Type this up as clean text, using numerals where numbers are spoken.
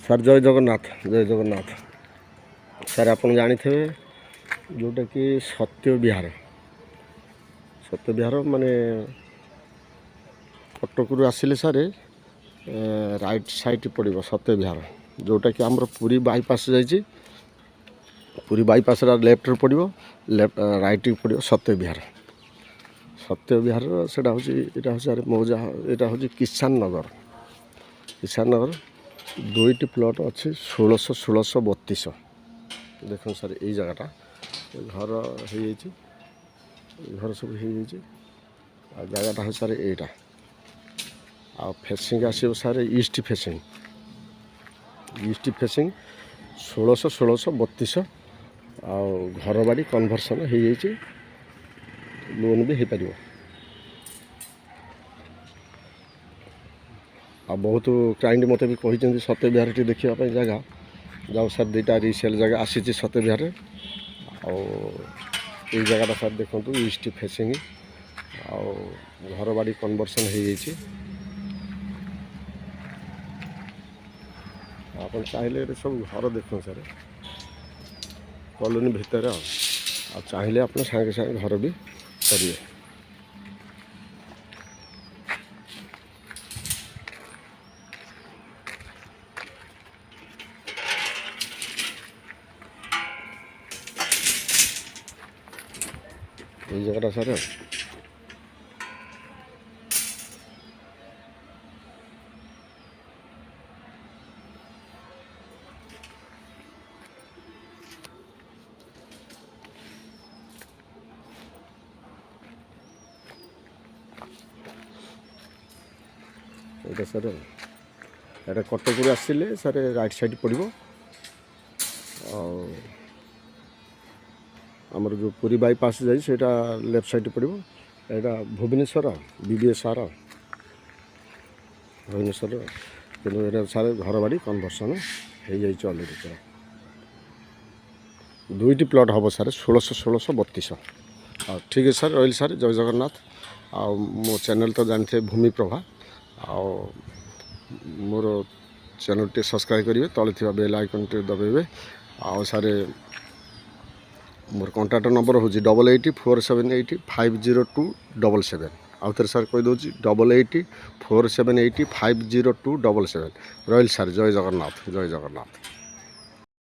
Sir ଜୟ ଜଗନ୍ନାଥ। ଜୟ Jagannath sir, ଆପଣ ଜାଣିଥିବେ ଯେଉଁଟାକି ସତ୍ୟ ବିହାର ମାନେ କଟକରୁ ଆସିଲେ ସାର୍ ରାଇଟ୍ ସାଇଟ୍ ପଡ଼ିବ ସତ୍ୟ ବିହାର, ଯେଉଁଟାକି ଆମର ପୁରୀ ବାଇପାସ୍ ଯାଇଛି। ପୁରୀ ବାଇପାସ୍ର ଲେଫ୍ଟରେ ପଡ଼ିବ, ରାଇଟ୍కి ପଡ଼ିବ ସତ୍ୟ ବିହାର। ସେଇଟା ହେଉଛି, ଏଇଟା ହେଉଛି ସାର୍ ମୌଜା, ଏଇଟା ହେଉଛି କିଷାନ ନଗର। ଦୁଇଟି ପ୍ଲଟ୍ ଅଛି 1632। ଦେଖନ୍ତୁ ସାର୍, ଏଇ ଜାଗାଟା ଘର ହେଇଯାଇଛି, ଘର ସବୁ ହେଇଯାଇଛି। ଆଉ ଜାଗାଟା ହେଉଛି ସାର୍ ଏଇଟା। ଆଉ ଫେସିଂ ଆସିବ ସାର୍ ଇଷ୍ଟ ଫେସିଂ 1632। ଆଉ ଘର ବାଡ଼ି କନଭର୍ସନ୍ ହେଇଯାଇଛି, ଲୋନ୍ ବି ହେଇପାରିବ। ଆଉ ବହୁତ କ୍ଲାଇଣ୍ଟ ମୋତେ ବି କହିଛନ୍ତି ସତ୍ୟ ବିହାରଟି ଦେଖିବା ପାଇଁ ଜାଗା। ଯାଉ ସାର୍, ଦୁଇଟା ରିସେଲ୍ ଜାଗା ଆସିଛି ସତ୍ୟ ବିହାରରେ। ଆଉ ଏଇ ଜାଗାଟା ସାର୍ ଦେଖନ୍ତୁ, ଇଷ୍ଟ ଫେସିଂ, ଆଉ ଘର ବାଡ଼ି କନଭର୍ସନ୍ ହେଇଯାଇଛି। ଆପଣ ଚାହିଁଲେ ଏଠି ସବୁ ଘର ଦେଖନ୍ତୁ ସାର୍, କଲୋନୀ ଭିତରେ। ଆଉ ଚାହିଁଲେ ଆପଣ ସାଙ୍ଗେ ସାଙ୍ଗେ ଘର ବି କରିବେ। এই জায়গাটা স্যার এটা স্যার, এটা কটকରୁ ଆସିଲେ ସାର୍ ରାଇଟ୍ ସାଇଡ଼୍ ପଡ଼ିବ। ଆଉ ଆମର ଯେଉଁ ପୁରୀ ବାଇପାସ୍ ଯାଇଛି ସେଇଟା ଲେଫ୍ଟ ସାଇଡ଼୍ ପଡ଼ିବ। ଏଇଟା ଭୁବନେଶ୍ୱର BBSR ଭୁବନେଶ୍ୱର, କିନ୍ତୁ ଏଇଟା ସାର୍ ଘର ବାଡ଼ି କନଭର୍ସନ୍ ହେଇଯାଇଛି ଅଲରେଡ଼ି। ଦୁଇଟି ପ୍ଲଟ୍ ହେବ ସାର୍ 1632। ଆଉ ଠିକ୍ ଅଛି ସାର୍, ରହିଲି ସାର୍, ଜୟ ଜଗନ୍ନାଥ। ଆଉ ମୋ ଚ୍ୟାନେଲ୍ ତ ଜାଣିଥିବେ ଭୂମିପ୍ରଭା। ଆଉ ମୋର ଚ୍ୟାନେଲ୍ଟି ସବସ୍କ୍ରାଇବ୍ କରିବେ, ତଳେ ଥିବା ବେଲ୍ ଆଇକନ୍ଟି ଦବାଇବେ। ଆଉ ସାର୍ ମୋର କଣ୍ଟାକ୍ଟ ନମ୍ବର ହେଉଛି 8847805027। ଆଉ ଥରେ ସାର୍ କହିଦେଉଛି 8847805027। ରହିଲି ସାର୍, ଜୟ ଜଗନ୍ନାଥ। ଜୟ ଜଗନ୍ନାଥ।